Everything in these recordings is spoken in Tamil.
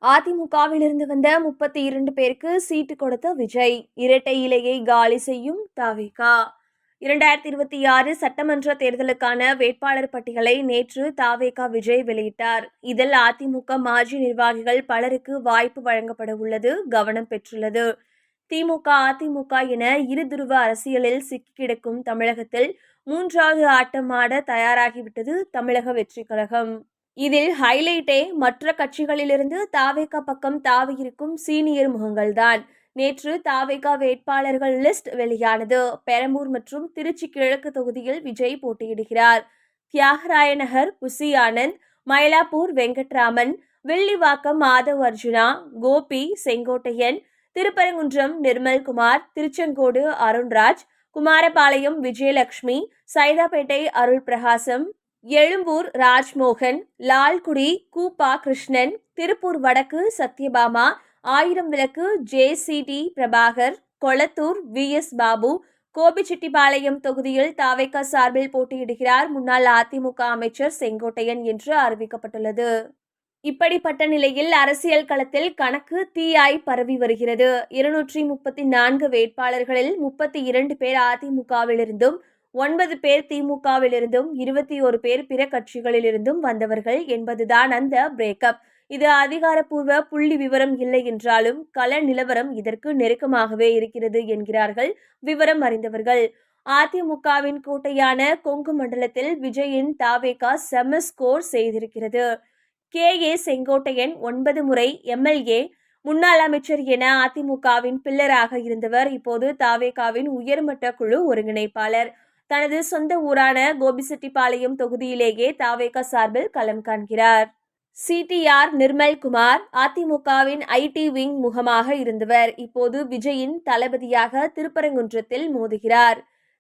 அதிமுகவிலிருந்து வந்த 32 பேருக்கு சீட்டு கொடுத்த விஜய், இரட்டை இலையை காலி செய்யும் தவிக. 2026 சட்டமன்ற தேர்தலுக்கான வேட்பாளர் பட்டியலை நேற்று தவிக விஜய் வெளியிட்டார். இதில் அதிமுக மாஜி நிர்வாகிகள் பலருக்கு வாய்ப்பு வழங்கப்பட உள்ளது கவனம் பெற்றுள்ளது. திமுக, அதிமுக என இருதுருவ அரசியலில் சிக்கி கிடக்கும் தமிழகத்தில் மூன்றாவது ஆட்டம் ஆட தயாராகிவிட்டது தமிழக வெற்றி கழகம். இதில் ஹைலைட்டே மற்ற கட்சிகளிலிருந்து தவிக பக்கம் தாவியிருக்கும் சீனியர் முகங்கள்தான். நேற்று தவிக வேட்பாளர்கள் லிஸ்ட் வெளியானது. பெரம்பூர் மற்றும் திருச்சி கிழக்கு தொகுதியில் விஜய் போட்டியிடுகிறார். தியாகராய நகர் புசி ஆனந்த், மயிலாப்பூர் வெங்கட்ராமன், வில்லிவாக்கம் மாதவ் அர்ஜுனா, கோபி செங்கோட்டையன், திருப்பரங்குன்றம் நிர்மல்குமார், திருச்செங்கோடு அருண்ராஜ், குமாரபாளையம் விஜயலட்சுமி, சைதாப்பேட்டை அருள் பிரகாசம், எழும்பூர் ராஜ்மோகன், லால்குடி கூப்பா கிருஷ்ணன், திருப்பூர் வடக்கு சத்யபாமா, ஆயிரம் விளக்கு ஜேசிடி பிரபாகர், கொளத்தூர் விஎஸ் பாபு, கோபிச்செட்டிப்பாளையம் தொகுதியில் தவிக சார்பில் போட்டியிடுகிறார் முன்னாள் அதிமுக அமைச்சர் செங்கோட்டையன் என்று அறிவிக்கப்பட்டுள்ளது. இப்படிப்பட்ட நிலையில் அரசியல் களத்தில் கணக்கு தீயாய் பரவி வருகிறது. 234 வேட்பாளர்களில் 32 பேர் அதிமுகவிலிருந்தும், 9 பேர் திமுகவிலிருந்தும், 21 பேர் பிற கட்சிகளிலிருந்தும் வந்தவர்கள் என்பதுதான் அந்த பிரேக்கப். இது அதிகாரப்பூர்வ புள்ளி விவரம் இல்லை என்றாலும் கள நிலவரம் இதற்கு நெருக்கமாகவே இருக்கிறது என்கிறார்கள் விவரம் அறிந்தவர்கள். அதிமுகவின் கோட்டையான கொங்கு மண்டலத்தில் விஜயின் தவிக செம ஸ்கோர் செய்திருக்கிறது. கே.ஏ. செங்கோட்டையன் 9 முறை எம்எல்ஏ, முன்னாள் அமைச்சர் என அதிமுகவின் பில்லராக இருந்தவர். இப்போது தவிகவின் உயர்மட்ட குழு ஒருங்கிணைப்பாளர். தனது சொந்த ஊரான கோபிச்செட்டிப்பாளையம் தொகுதியிலேயே தவிக சார்பில் களம் காண்கிறார். சிடிஆர் நிர்மல்குமார் அதிமுகவின் ஐடி விங் முகமாக இருந்தவர். இப்போது விஜயின் தளபதியாக திருப்பரங்குன்றத்தில் மோதுகிறார்.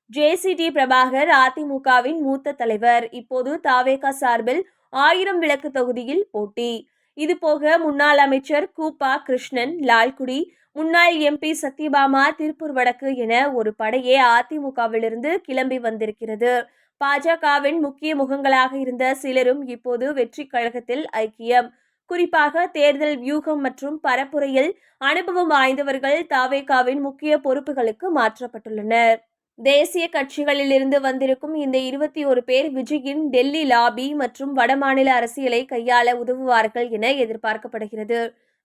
ஜேசிடி பிரபாகர் அதிமுகவின் மூத்த தலைவர். இப்போது தவிக சார்பில் ஆயிரம் விளக்கு தொகுதியில் போட்டி. இதுபோக முன்னாள் அமைச்சர் கூப்பா கிருஷ்ணன், லால்குடி, முன்னாள் எம்பி சத்யபாமா, திருப்பூர் வடக்கு என ஒரு படையே அதிமுகவிலிருந்து கிளம்பி வந்திருக்கிறது. பாஜகவின் முக்கிய முகங்களாக இருந்த சிலரும் இப்போது வெற்றி கழகத்தில் ஐக்கியம். குறிப்பாக தேர்தல் வியூகம் மற்றும் பரப்புரையில் அனுபவம் வாய்ந்தவர்கள் தவிகவின் முக்கிய பொறுப்புகளுக்கு மாற்றப்பட்டுள்ளனர். தேசிய கட்சிகளிலிருந்து வந்திருக்கும் இந்த 21 பேர் விஜயின் டெல்லி லாபி மற்றும் வடமாநில அரசியலை கையாள உதவுவார்கள் என எதிர்பார்க்கப்படுகிறது.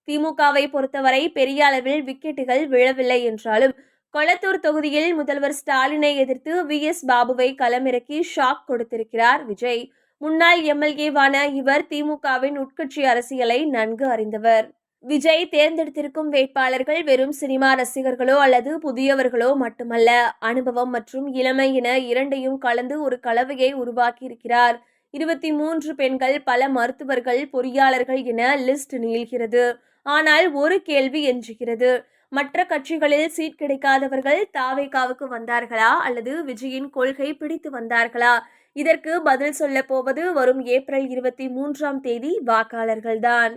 திமுகவை பொறுத்தவரை பெரிய அளவில் விக்கெட்டுகள் விழவில்லை என்றாலும் கொளத்தூர் தொகுதியில் முதல்வர் ஸ்டாலினை எதிர்த்து விஎஸ் பாபுவை களமிறக்கி ஷாக் கொடுத்திருக்கிறார் விஜய். முன்னாள் எம்எல்ஏவான இவர் திமுகவின் உட்கட்சி அரசியலை நன்கு அறிந்தவர். விஜய் தேர்ந்தெடுத்திருக்கும் வேட்பாளர்கள் வெறும் சினிமா ரசிகர்களோ அல்லது புதியவர்களோ மட்டுமல்ல, அனுபவம் மற்றும் இளமை என இரண்டையும் கலந்து ஒரு கலவையை உருவாக்கியிருக்கிறார். 23 பெண்கள், பல மருத்துவர்கள், பொறியாளர்கள் என லிஸ்ட் நீள்கிறது. ஆனால் ஒரு கேள்வி எஞ்சுகிறது. மற்ற கட்சிகளில் சீட் கிடைக்காதவர்கள் தவிகவுக்கு வந்தார்களா அல்லது விஜயின் கொள்கை பிடித்து வந்தார்களா? இதற்கு பதில் சொல்ல போவது வரும் ஏப்ரல் 23ஆம் தேதி வாக்காளர்கள்தான்.